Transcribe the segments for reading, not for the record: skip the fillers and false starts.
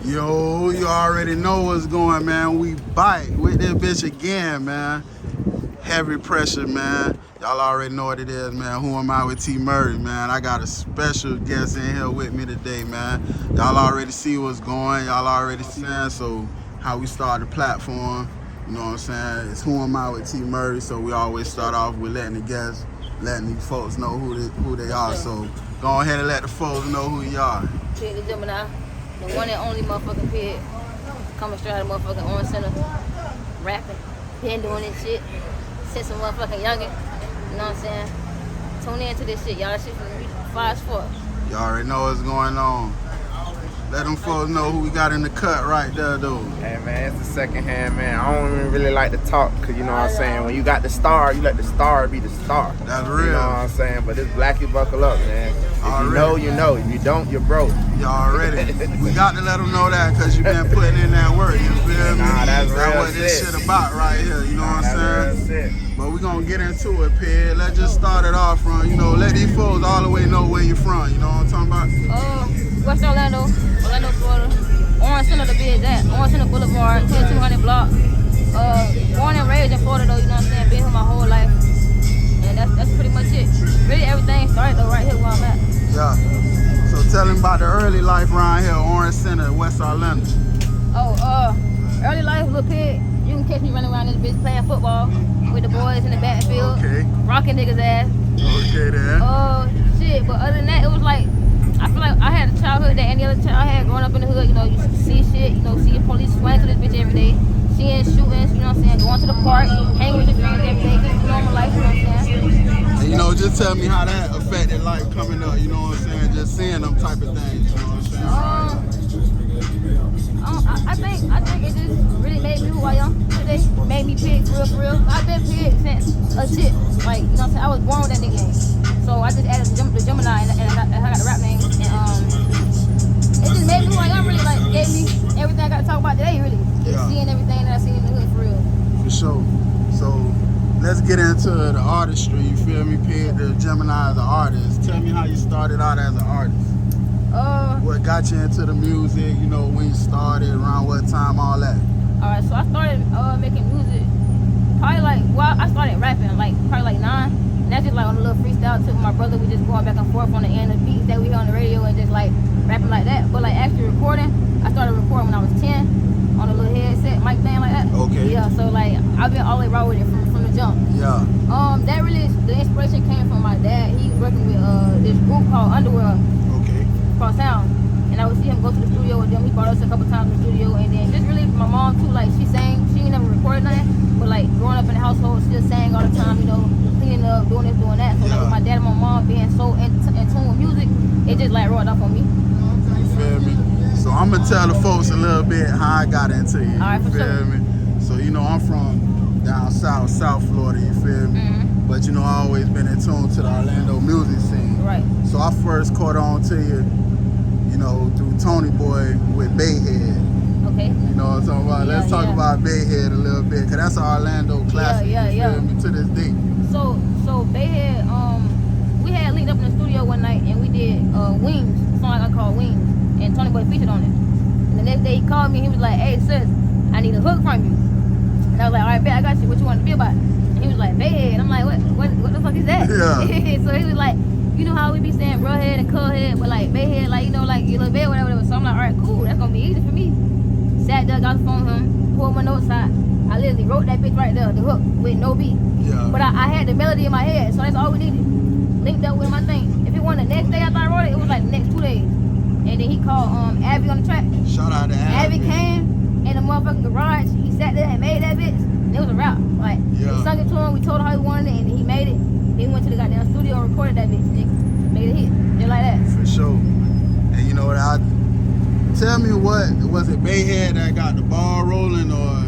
Yo, you already know what's going, man. We bite with this bitch again, man. Heavy pressure, man. Y'all already know what it is, man. Who am I with T.Murray, man? I got a special guest in here with me today, man. Y'all already see what's going. Y'all already seen, so how we start the platform. You know what I'm saying? It's Who Am I with T.Murray, so we always start off with letting the guests, letting these folks know who they are. So go ahead and let the folks know who you are. Pig the Gemini, the one and only motherfucking pig. Coming straight out of motherfucking Orange Center, rapping, been doing this shit since a motherfucking youngin'. You know what I'm saying? Tune in to this shit, y'all. That shit from me far as fuck. You already know what's going on. Let them folks know who we got in the cut right there, though. Hey, man, it's the second hand, man. I don't even really like to talk, because you know what I'm saying? When you got the star, you let the star be the star. That's real. You know what I'm saying? But this Blackie buckle up, man. If Already. you know, you know. If you don't, you're broke. Y'all ready? We got to let them know that because you've been putting in that work, you feel me? Nah, that's real what this shit. shit about right here, you know what I'm saying? Real shit. But we gonna get into it, Pig. Let's just start it off from, let these folks all the way know where you from, you know what I'm talking about? West Orlando, Florida. Orange Center to be exact. Orange Center Boulevard, 2200 block. Born and raised in Florida though, you know what I'm saying? Been here my whole life. And that's pretty much it. Really everything started though right here where I'm at. Yeah. So tell them about the early life around here, Orange Center, West Orlando. Early life, little pig. You can catch me running around this bitch playing football with the boys in the backfield. Okay. Rocking niggas' ass. Okay then. Shit, but other than that, it was like, I feel like I had a childhood that any other child had growing up in the hood. You see shit, seeing police swing to this bitch every day, seeing shootings, you know what I'm saying, going to the park, hanging with your friends every day, just normal life, you know what I'm saying? And just tell me how that affected life coming up, you know what I'm saying, just seeing them type of things, you know what I'm saying? I think it just really made me who I am today. Made me pig for real. I've been pig since a shit. Like, you know what I'm saying? I was born with that nickname. So I just added the Gemini and I got a rap name. And it just made me who I am really, like, gave me everything I got to talk about today, really. Just seeing everything that I seen in the hood for real. For sure. So let's get into the artistry, you feel me, Pig? The Gemini as an artist. Tell me how you started out as an artist. What got you into the music, when you started, around what time, all that? Alright, so I started making music probably I started rapping probably 9. And that's just like on a little freestyle tip with my brother. We just going back and forth on the end of beats that we hear on the radio and just like rapping like that. But like actually recording, I started recording when I was 10 on a little headset mic thing like that. Okay. Yeah, so like I've been all the way raw with it from the jump. Yeah. That really, the inspiration came from my dad. He was working with this group called Underworld. Okay. Called Sound. And I would see him go to the studio with them. He brought us a couple times to the studio. And then just really my mom too, like she sang. She ain't never recorded nothing. But like growing up in the household, she just sang all the time, cleaning up, doing this, doing that. So like with my dad and my mom being so in tune with music, it just like rolled up on me. You feel me? So I'm gonna tell the folks a little bit how I got into it. All right, you feel sure. me? So I'm from down South Florida, you feel me? Mm-hmm. But I always been in tune to the Orlando music scene. Right. So I first caught on to you, through Tony Boy with Bayhead. Okay. You know what I'm talking about? Let's talk about Bayhead a little bit, cause that's an Orlando classic. Yeah. You feel me? To this day. So Bayhead, we had linked up in the studio one night and we did Wings, a song I called Wings, and Tony Boy featured on it. And the next day he called me and he was like, "Hey sis, I need a hook from you." And I was like, "All right, bet, I got you. What you want to be about?" And he was like, "Bayhead." I'm like, what the fuck is that? Yeah. So he was like, you know how we be saying bro head and cull head, but like Bayhead, like like you little bit, whatever. So I'm like, all right, cool, that's gonna be easy for me. Sat there, got the phone him, pulled my notes out. I literally wrote that bitch right there, the hook, with no beat. Yeah. But I had the melody in my head, so that's all we needed. Linked up with my thing. If it wasn't the next day after I wrote it, it was like the next 2 days. And then he called Abby on the track. Shout out to Abby. Abby came in the motherfucking garage. He sat there and made that bitch. And it was a rap. Like, we sung it to him, we told him how he wanted it, and he made it. Then he went to the goddamn studio and recorded that bitch. Made a hit, just like that. For sure. And you know what? Tell me was it Bayhead that got the ball rolling, or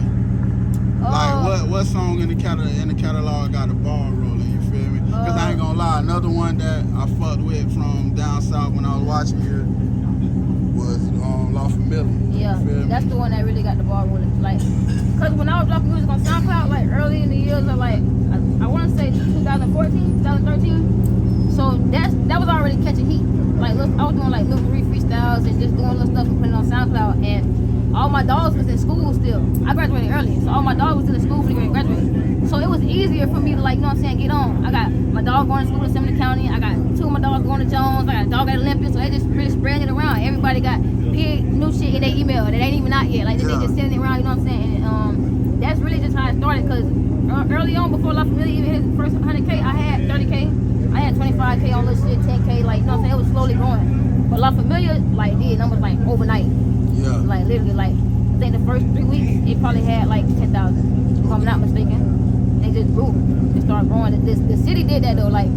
like what song in the catalog got the ball rolling? You feel me? Because I ain't gonna lie, another one that I fucked with from down south when I was watching you was La Familia. Yeah, that's the one that really got the ball rolling. Like, cause when I was dropping music on SoundCloud, like early in the years of like I want to say 2014, 2013. So that was already catching heat. Like I was doing like little 3 freestyles and just doing little stuff and putting it on SoundCloud. SoundCloud, and all my dogs was in school still. I graduated early, so all my dogs was still in school when they graduated. So it was easier for me to, like, you know what I'm saying, get on. I got my dog going to school in Seminole County. I got 2 of my dogs going to Jones. I got a dog at Olympia, so they just really spreading it around. Everybody got big new shit in their email that ain't even out yet. Like, they just sending it around, you know what I'm saying? And that's really just how it started, because early on, before La Familia even hit his first 100K, I had 30K. I had 25K on little shit, 10K, like, you know what I'm saying? It was slowly growing. But La Familia, like, did numbers, like, overnight. Yeah. Like, literally, like, I think the first 3 weeks, it probably had, like, 10,000, if I'm not mistaken. They just grew. They started growing. The city did that, though. Like,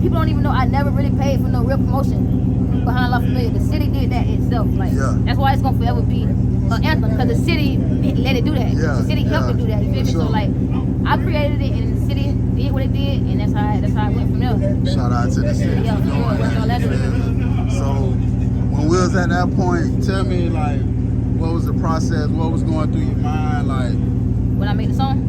people don't even know I never really paid for no real promotion behind La Familia. The city did that itself. Like, that's why it's going to forever be an anthem, because the city let it do that. Yeah. The city helped it do that. You feel me? Sure. So, like, I created it, and the city did what it did, and that's how it went from there. Shout out to the city Yeah, for doing sure. That's all that. that is. So when we was at that point, tell me, like, what was the process? What was going through your mind? Like, When I made the song?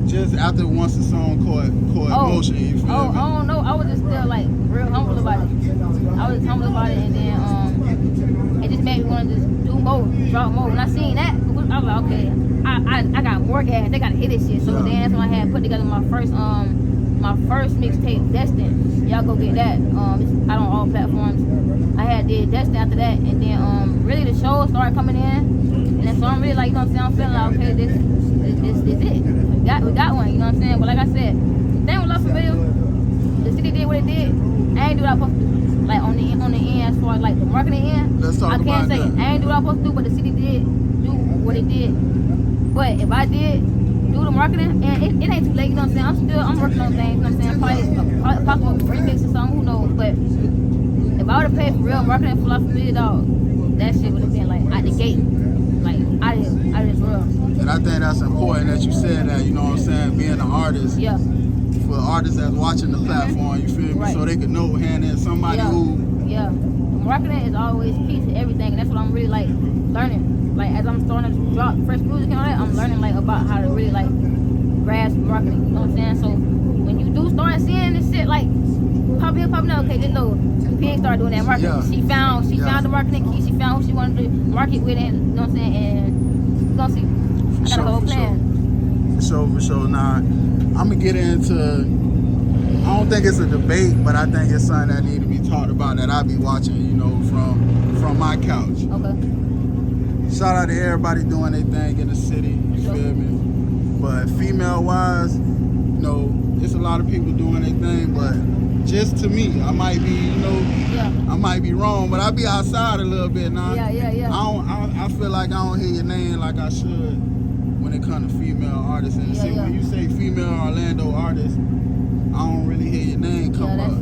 just after once the song caught emotion, you feel me? I don't know. I was just still, like, real humble about it. I was humble about it, and then it just made me want to just do more, drop more. When I seen that, I was like, okay, I got more gas. They gotta hit this shit. So then that's when I had put together my first mixtape, Destin. Y'all go get that. It's out on all platforms. I did Destin after that, and then really the shows started coming in, and then so I'm really, like, you know what I'm saying, I'm feeling like, okay, this is it. We got one, you know what I'm saying. But like I said, the thing with La Familia, the city did what it did. I ain't do what I supposed to do. Like on the end, as far as like the marketing end, Let's talk I can't about say that. I ain't do what I supposed to do, but the city did do what it did. But if I did do the marketing, and it ain't too late, you know what I'm saying. I'm working on things, you know what I'm saying. Probably possible remix or something, who knows. But if I would have paid for real marketing for La Familia, dog, that shit would have been like out the gate, like out of this world. And I think that's important that you said that, you know what I'm saying, being an artist. Yeah. For artists that's watching the platform, you feel me? Right. So they could know hand in somebody who. Yeah. Marketing is always key to everything, and that's what I'm really, like, learning. Like, as I'm starting to drop fresh music and all that, I'm learning, like, about how to really, like, grasp marketing, you know what I'm saying? So when you do start seeing this shit, like, pop here, pop now, okay, just know Pig started doing that marketing. Yeah. She found the marketing key. She found who she wanted to market with, and you know what I'm saying? And you're gonna see. I got a whole plan. For sure. Now, I'm gonna get into. I don't think it's a debate, but I think it's something that need to be talked about that I be watching, you know, from my couch. Okay. Shout out to everybody doing their thing in the city. You feel me? But female-wise, you know, it's a lot of people doing their thing, but just to me, I might be, you know, I might be wrong, but I be outside a little bit now. Yeah. I feel like I don't hear your name like I should when it comes to female artists in the city. When you say female Orlando artists, I don't really hear your name come up. I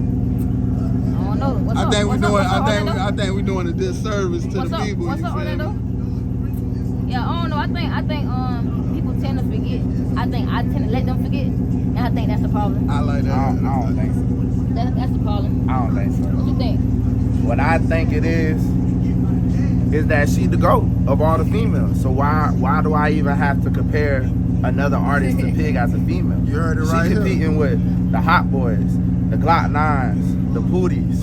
don't know. What's I up? think we're What's doing. up? I think we're doing a disservice to What's the up? people. What's you up, feel Orlando? me? Yeah, I don't know. I think people tend to forget. I think I tend to let them forget, and I think that's the problem. I like that. I don't think so. That's the problem. I don't think so. What you think? What I think it is that she the GOAT of all the females. So why do I even have to compare another artist to Pig as a female? You heard it right She here. competing with the Hot Boys, the Glock 9s, the Pooties,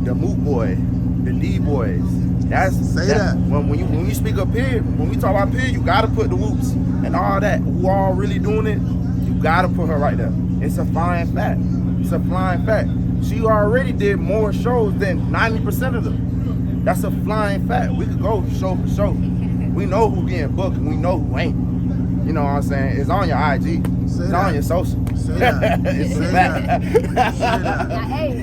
the Moot Boy, the D Boys. Say that. When you speak of Pig, when we talk about Pig, you gotta put the Whoops and all that. Who all really doing it? You gotta put her right there. It's a flying fact. It's a flying fact. She already did more shows than 90% of them. That's a flying fact. We could go show for show. We know who getting booked and we know who ain't. You know what I'm saying? It's on your IG. Say It's that. on your social. Say that. It's Say a fact. that. Say that. Now, hey,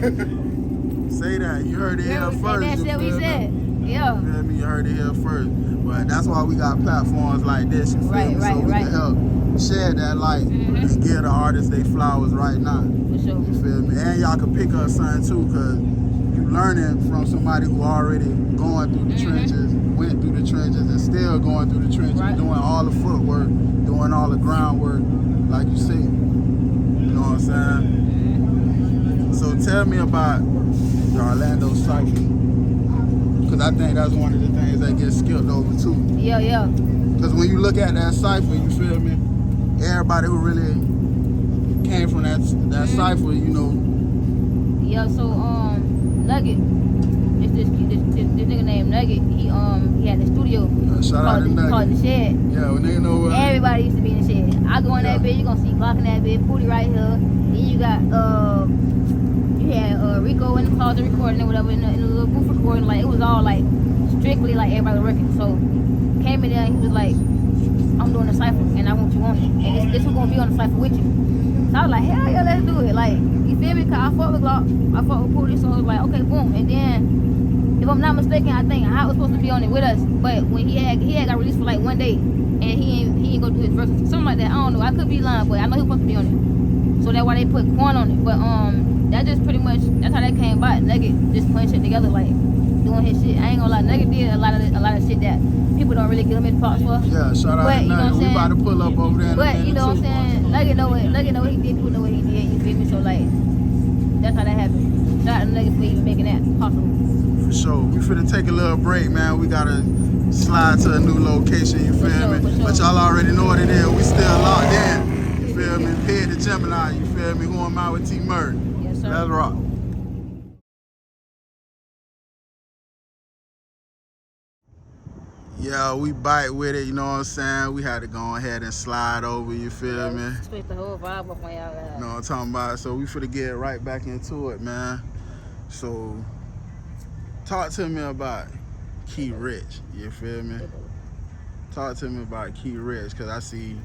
Say that. You heard it here and first. that's you what we feel me? said. Yeah. You feel me? You heard it here first. But that's why we got platforms like this. You feel me? So we can help share that light and give the artists their flowers right now. For sure. You feel me? And y'all can pick up something too, because you learning from somebody who already going through the trenches, went through the trenches, and still going through the trenches, doing all the footwork, doing all the groundwork, like you see. You know what I'm saying? So tell me about the Orlando Cypher, because I think that's one of the things that gets skipped over too. Yeah. Because when you look at that cypher, you feel me? Everybody who really came from that cypher, you know. Yeah, so Nugget, it's this nigga named Nugget. He had a studio. Shout out to Nugget. Called The Shed. Yeah, when nigga know what. Everybody used to be in the shed. I go in that bitch, you gonna see Glock in that bitch, Pootie right here. Then you got you had Rico in the closet recording or whatever in the little booth recording. Like it was all like strictly like everybody was working. So came in there and he was like, I'm doing a cypher and I want you on it. And this was gonna be on the cypher with you. So I was like, hell yeah, let's do it. Like, you feel me? Cause I fuck with Glock, I fuck with Pootie, so I was like, okay, boom. And then, if I'm not mistaken, I think Hot was supposed to be on it with us. But when he had got released for like 1 day, and he ain't go do his verses, something like that. I don't know. I could be lying, but I know he was supposed to be on it. So that's why they put Quan on it. But that just pretty much, that's how that came about. Nugget just putting shit together, like doing his shit. I ain't gonna lie, Nugget did a lot of shit that people don't really give him his props for. Yeah, shout out to Nugget. We about to pull up over there. But you know what I'm saying? Nugget know what he did. People know what he did. You feel me? So like, that's how that happened. Shout out to Nugget for even making that possible. For sure. We finna take a little break, man. We gotta slide to a new location. You feel me? For sure. But y'all already know what it is. We still locked in. You feel me? Head to Gemini. You feel me? Who am I with T.Murray? Yes, sir. Let's rock. Yeah, we bite with it, you know what I'm saying? We had to go ahead and slide over, you feel me? Switch the whole vibe up on y'all. You know what I'm talking about? So we finna get right back into it, man. So, talk to me about Key Rich, you feel me? Talk to me about Key Rich, cause I see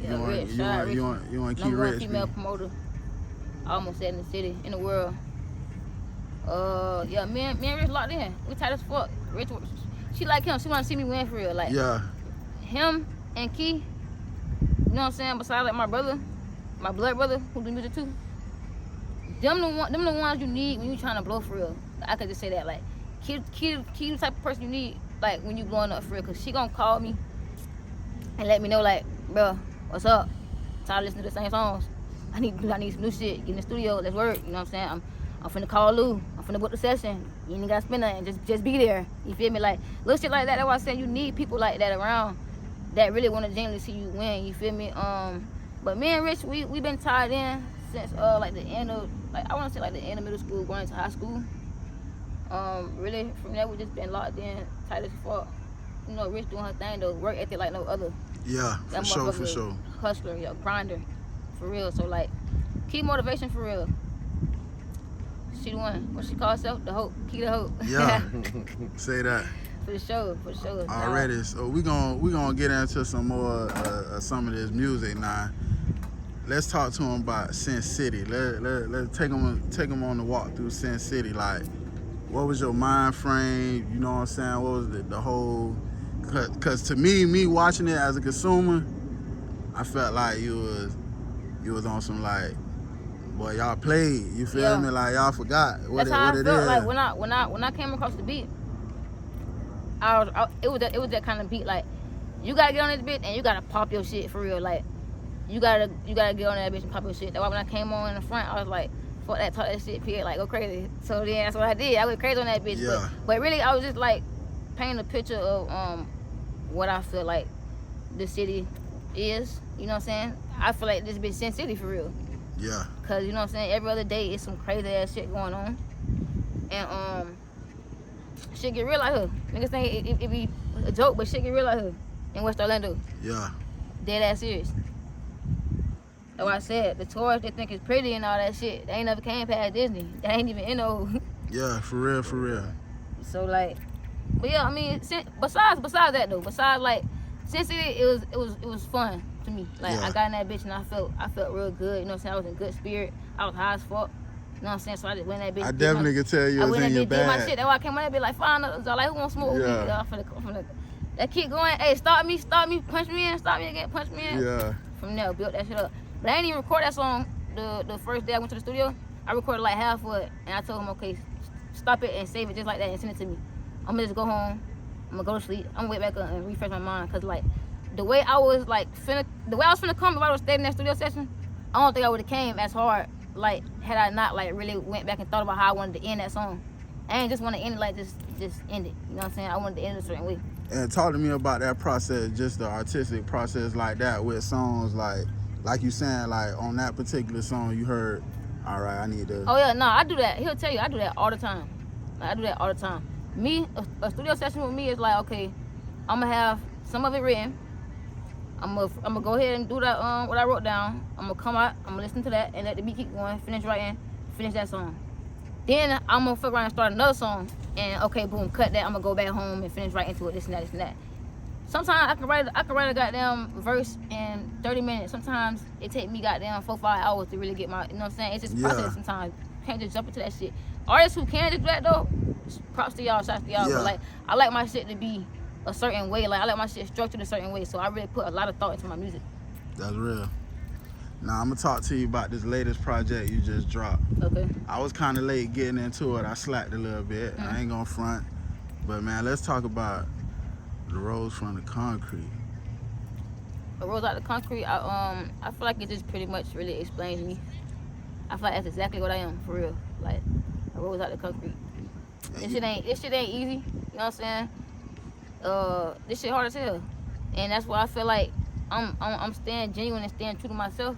you want Key Number one Rich. female promoter, I almost said in the city, in the world. Yeah, me and Rich locked in. We tight as fuck. Rich, she like him. She wanna see me win for real. Like him and Key. You know what I'm saying? Besides like my brother, my blood brother who do music too. Them the ones you need when you trying to blow for real. I could just say that. Like Key the type of person you need like when you blowing up for real. Cause she gonna call me and let me know like, bro, what's up? Tired of listening to the same songs. I need some new shit. Get in the studio. Let's work. You know what I'm saying? I'm finna call Lou. I'm finna book the session. You ain't gotta spend nothing. Just be there. You feel me? Like little shit like that. That's why I said you need people like that around that really wanna genuinely see you win. You feel me? But me and Rich, we been tied in since like the end of I wanna say like the end of middle school, going into high school. Really from there we just been locked in, tight as fuck. You know, Rich doing her thing though, work ethic like no other. Yeah, that for sure. Hustler, yo, grinder, for real. So like, key motivation for real. She the one. What she call herself? The hope. Key the hope. Yeah. Say that. For sure. Already. So we gonna get into some more some of this music now. Let's talk to him about Sin City. Let's take him on the walk through Sin City. Like, what was your mind frame? You know what I'm saying? What was the whole? Cause to me watching it as a consumer, I felt like you was on some like, boy, y'all played. You feel me? Like y'all forgot what That's how it I felt. is. Like when I came across the beat, it was that kind of beat. Like you gotta get on this bitch and you gotta pop your shit for real. Like you gotta get on that bitch and pop your shit. That's why when I came on in the front, I was like, fuck that, talk that shit, period. Like go crazy. So then that's what I did. I went crazy on that bitch. Yeah. But really, I was just like painting a picture of what I feel like the city is. You know what I'm saying? I feel like this bitch Sin City for real. Yeah. Cause you know what I'm saying, every other day it's some crazy ass shit going on. And shit get real out here. Niggas think it be a joke, but shit get real out here in West Orlando. Yeah. Dead ass serious. That's why I said the tourists they think it's pretty and all that shit. They ain't never came past Disney. They ain't even in no. Yeah, for real. So like, but yeah, I mean, besides that though, besides like Sin City, it was fun to me. Like I got in that bitch and I felt real good. You know what I'm saying? I was in good spirit. I was high as fuck. You know what I'm saying? So I just went in that bitch. I definitely could tell you was in your bag. I went in that bitch, did my shit. That's why I came on that bitch like $5. Like who want smoke with me? I'm finna that keep going. Hey, start me, punch me in, start me again, punch me in. Yeah. From there, built that shit up. But I didn't even record that song the first day I went to the studio. I recorded like half of it, and I told him, okay, stop it and save it just like that and send it to me. I'm gonna just go home. I'm gonna go to sleep. I'm gonna wake back up and refresh my mind, cause like the way I was finna come if I was staying in that studio session, I don't think I would have came as hard like had I not like really went back and thought about how I wanted to end that song. I ain't just want to end it like just end it. You know what I'm saying? I wanted to end it a certain way. And talk to me about that process, just the artistic process like that with songs like you saying, like on that particular song you heard, all right, I need to. Oh yeah, no, I do that. He'll tell you I do that all the time. Like, I do that all the time. Me, a studio session with me is like, okay, I'm gonna have some of it written. I'm gonna go ahead and do that what I wrote down. I'm gonna come out, I'm gonna listen to that and let the beat keep going, finish writing, finish that song. Then I'm gonna fuck around and start another song and okay, boom, cut that. I'm gonna go back home and finish writing to it, this and that, this and that. Sometimes I can write a goddamn verse in 30 minutes. Sometimes it take me goddamn 4-5 hours to really get my, you know what I'm saying? It's just process sometimes. You can't just jump into that shit. Artists who can just do that though, props to y'all, shots to y'all. But like, I like my shit to be a certain way. Like, I like my shit structured a certain way. So I really put a lot of thought into my music. That's real. Now I'm gonna talk to you about this latest project you just dropped. Okay. I was kind of late getting into it. I slacked a little bit. I ain't gonna front. But man, let's talk about the Rose from the Concrete. A Rose out the Concrete, I feel like it just pretty much really explains me. I feel like that's exactly what I am, for real. Like, a Rose out the Concrete. This shit ain't easy, you know what I'm saying? This shit hard as hell. And that's why I feel like I'm staying genuine and staying true to myself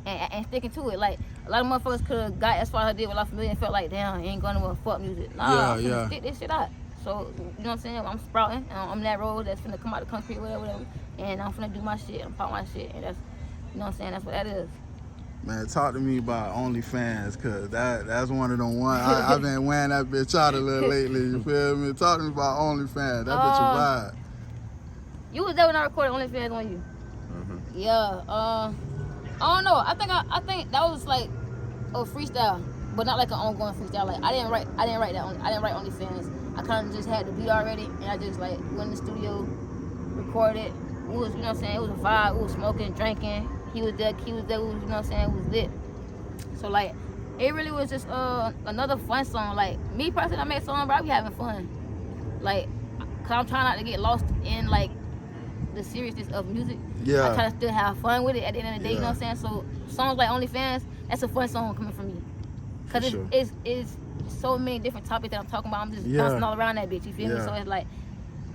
and sticking to it. Like, a lot of motherfuckers could have got as far as I did with La Familia and felt like, damn, ain't going to fuck music. Nah, I'm finna stick this shit out. So, you know what I'm saying? I'm sprouting. I'm that road that's finna come out the concrete, whatever. And I'm finna do my shit and pop my shit. And that's, you know what I'm saying? That's what that is. Man, talk to me about OnlyFans, cause that's one of them ones. I've been wearing that bitch out a little lately. You feel me? Talk to me about OnlyFans. That bitch a vibe. You was there when I recorded OnlyFans on you. Yeah. I don't know. I think that was like a freestyle, but not like an ongoing freestyle. Like I didn't write OnlyFans. I kind of just had the beat already, and I just like went in the studio, recorded. It was, you know what I'm saying? It was a vibe. We was smoking, drinking. He was there. We was, you know what I'm saying? It was lit. So like, it really was just another fun song. Like me personally, I made songs, but I be having fun. Like, cause I'm trying not to get lost in like the seriousness of music. Yeah. I try to still have fun with it at the end of the day. You know what I'm saying? So songs like OnlyFans, that's a fun song coming from me. Cause it's so many different topics that I'm talking about. I'm just bouncing all around that bitch. You feel me? So it's like,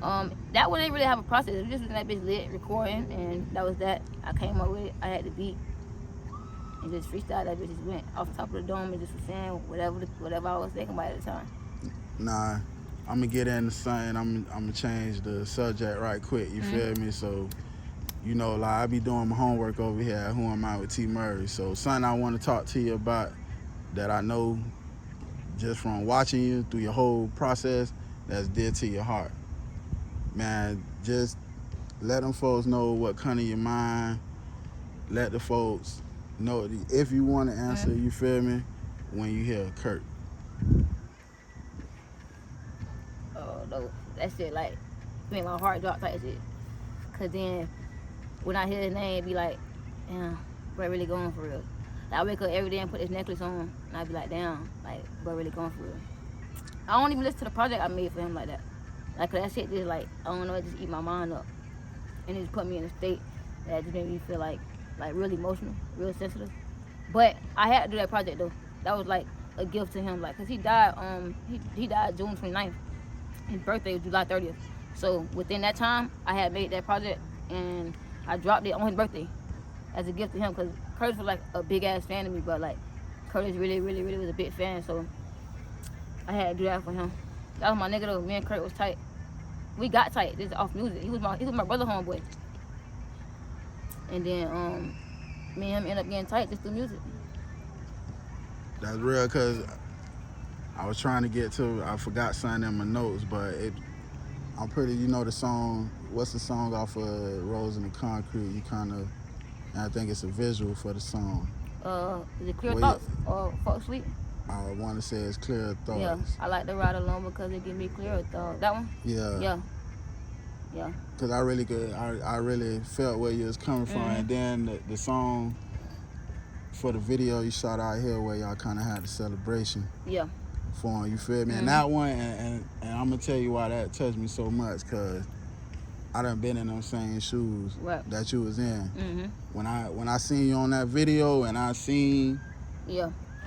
that one didn't really have a process. It was just that bitch lit, recording, and that was that. I came up with it. I had the beat, and just freestyle. That bitch just went off the top of the dome and just was saying whatever I was thinking about at the time. Nah, I'm gonna get into something. I'm gonna change the subject right quick. You feel me? So, you know, like I be doing my homework over here at Who Am I with T.Murray. So, something I want to talk to you about that I know just from watching you through your whole process that's dear to your heart. Man, just let them folks know what come to your mind. Let the folks know if you want to answer, you feel me, when you hear Kurt. Oh, no, that shit, like, make my heart drop type shit. Cause then, when I hear his name, it be like, damn, bro really going for real. Like, I wake up every day and put this necklace on, and I be like, damn, like, bro really going for real. I don't even listen to the project I made for him like that. Like, that shit just like, I don't know, it just eat my mind up. And it just put me in a state that just made me feel like really emotional, real sensitive. But I had to do that project though. That was like a gift to him, like, cause he died June 29th. His birthday was July 30th. So within that time, I had made that project and I dropped it on his birthday as a gift to him, cause Curtis was like a big ass fan of me, but like Curtis really was a big fan, so I had to do that for him. That was my nigga though. Me and Kurt was tight. We got tight. This is off music. He was my brother homeboy. And then me and him ended up getting tight just through music. That's real, cause I was trying to get to, I forgot something in my notes, but I'm pretty, you know the song, what's the song off of Rose in the Concrete? You kind of, and I think it's a visual for the song. Is it Clear Thoughts or Fuck Sleep? I want to say it's Clear Thoughts. Yeah, I like to ride alone because it give me clear thoughts. That one? Yeah. Yeah. Cause I really felt where you was coming from, and then the song for the video you shot out here where y'all kind of had the celebration. Yeah. For him, you feel me? And that one, and I'm gonna tell you why that touched me so much, cause I done been in them same shoes that you was in. When I seen you on that video and I seen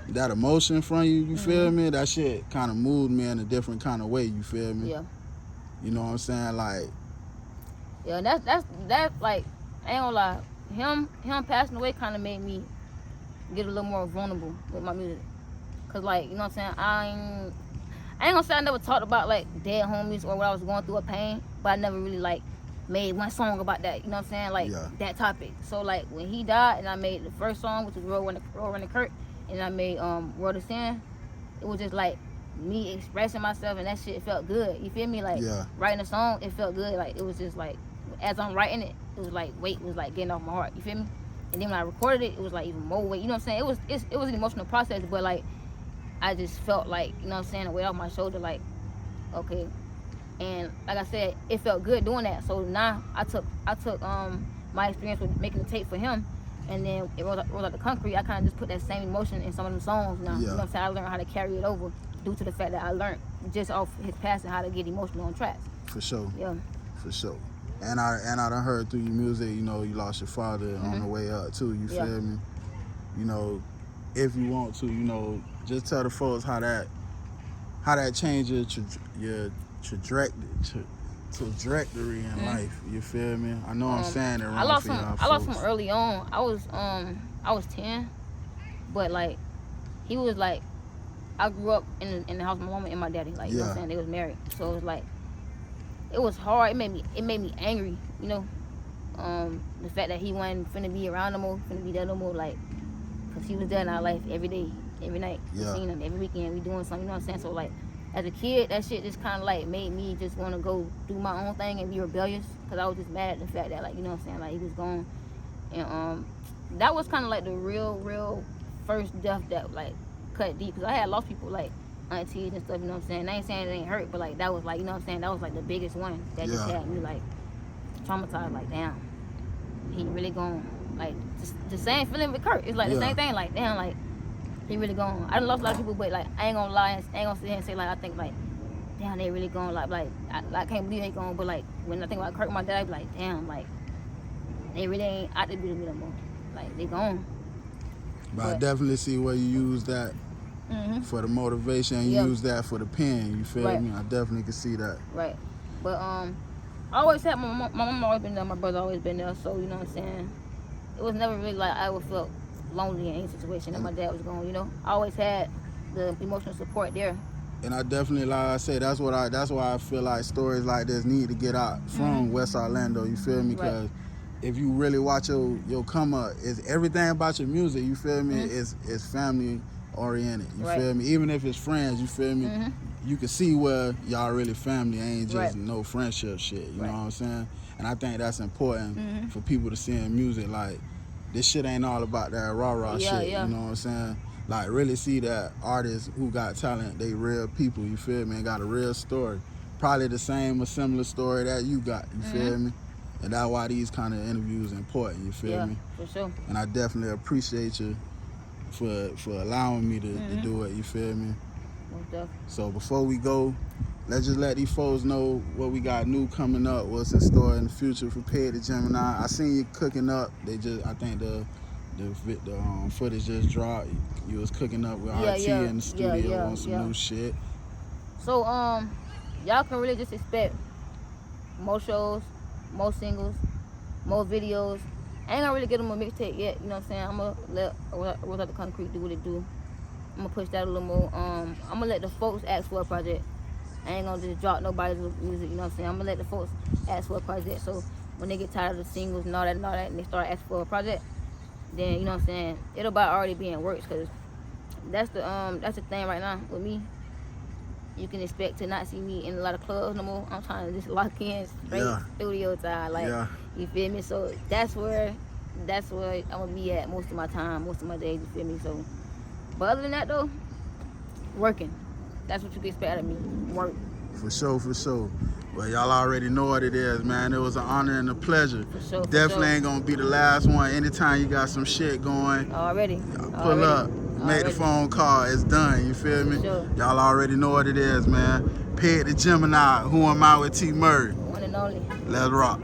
that emotion from you, you feel me? That shit kind of moved me in a different kind of way, you feel me? Yeah. You know what I'm saying? Like, yeah, that's like, I ain't gonna lie, him passing away kind of made me get a little more vulnerable with my music. Cause like, you know what I'm saying, I I ain't gonna say I never talked about like dead homies or what I was going through or pain, but I never really like made one song about that. You know what I'm saying? Like that topic. So like when he died, and I made the first song, which was Roll Run the Kurt, and I made World of Sin. It was just like me expressing myself, and that shit felt good. You feel me? Like writing a song, it felt good. Like it was just like as I'm writing it, it was like weight was like getting off my heart. You feel me? And then when I recorded it, it was like even more weight. You know what I'm saying? It was an emotional process, but like I just felt like, you know what I'm saying, a weight off my shoulder. Like okay, and like I said, it felt good doing that. So now I took my experience with making the tape for him, and then it rolled out the concrete. I kind of just put that same emotion in some of them songs now. You know what I'm saying? I learned how to carry it over due to the fact that I learned just off his passing how to get emotional on tracks. For sure. Yeah. For sure. And I done heard through your music, you know, you lost your father on the way up too. You feel me? You know, if you want to, you know, just tell the folks how that changed your trajectory in life. You feel me? I know I'm saying it wrong. I lost him early on. I was 10, but like he was like, I grew up in the house with my mama and my daddy. Like you know what I'm saying, they was married, so it was like it was hard. It made me angry. You know, the fact that he wasn't finna be around no more, finna be there no more. Like, cause he was there in our life every day, every night. We seen him every weekend. We doing something. You know what I'm saying? So like, as a kid, that shit just kind of like made me just want to go do my own thing and be rebellious. Cause I was just mad at the fact that like, you know what I'm saying, like he was gone. And that was kind of like the real first death that like cut deep. Cause I had lost people like aunties and stuff. You know what I'm saying? I ain't saying it ain't hurt, but like that was like, you know what I'm saying, that was like the biggest one that just had me like traumatized. Like damn, he really gone. Like just the same feeling with Kurt. It's like the same thing. Like damn, like he really gone. I done lost a lot of people, but like I ain't gonna lie, I ain't gonna sit here and say like I think like damn they really gone. Like I can't believe they gone. But like when I think about Kurt, my dad, I be like damn, like they really ain't out to be with me no more. Like they gone. But I definitely see where you use that for the motivation and use that for the pen. You feel me? I definitely can see that. Right. But I always had my mom always been there, my brother always been there. So you know what I'm saying. It was never really like I ever felt lonely in any situation that my dad was gone. You know, I always had the emotional support there. And I definitely, like I say, that's why I feel like stories like this need to get out from West Orlando. You feel me? Because if you really watch your come up, is everything about your music. You feel me? Is family oriented. You feel me? Even if it's friends, you feel me? You can see where y'all really family, ain't just no friendship shit. You know what I'm saying? And I think that's important for people to see in music. Like, this shit ain't all about that rah-rah shit. You know what I'm saying? Like, really see that artists who got talent, they real people, you feel me? And got a real story. Probably the same or similar story that you got, you feel me? And that's why these kind of interviews are important, you feel me? For sure. And I definitely appreciate you for allowing me to do it, you feel me? So before we go, let's just let these folks know what we got new coming up, what's in store in the future for Paid to Gemini. I seen you cooking up. I think the footage just dropped. You was cooking up with RT in the studio on some new shit. So y'all can really just expect more shows, more singles, more videos. I ain't gonna really get them a mixtape yet, you know what I'm saying? I'm gonna let Roll Out the Concrete do what it do. I'm gonna push that a little more. I'm gonna let the folks ask for a project. I ain't gonna just drop nobody's music, you know what I'm saying? I'm gonna let the folks ask for a project. So when they get tired of the singles and all that, and they start asking for a project, then you know what I'm saying, it'll about already be in works. Cause that's the thing right now with me. You can expect to not see me in a lot of clubs no more. I'm trying to just lock in straight studio time, like you feel me. So that's where I'm gonna be at most of my time, most of my days. You feel me? So, but other than that though, working. That's what you can expect out of me. Work. For sure. Well, y'all already know what it is, man. It was an honor and a pleasure. For sure. Definitely ain't gonna be the last one. Anytime you got some shit going, pull up, make the phone call. It's done. You feel me? Sure. Y'all already know what it is, man. Paid to Gemini. Who am I with T.Murray? One and only. Let's rock.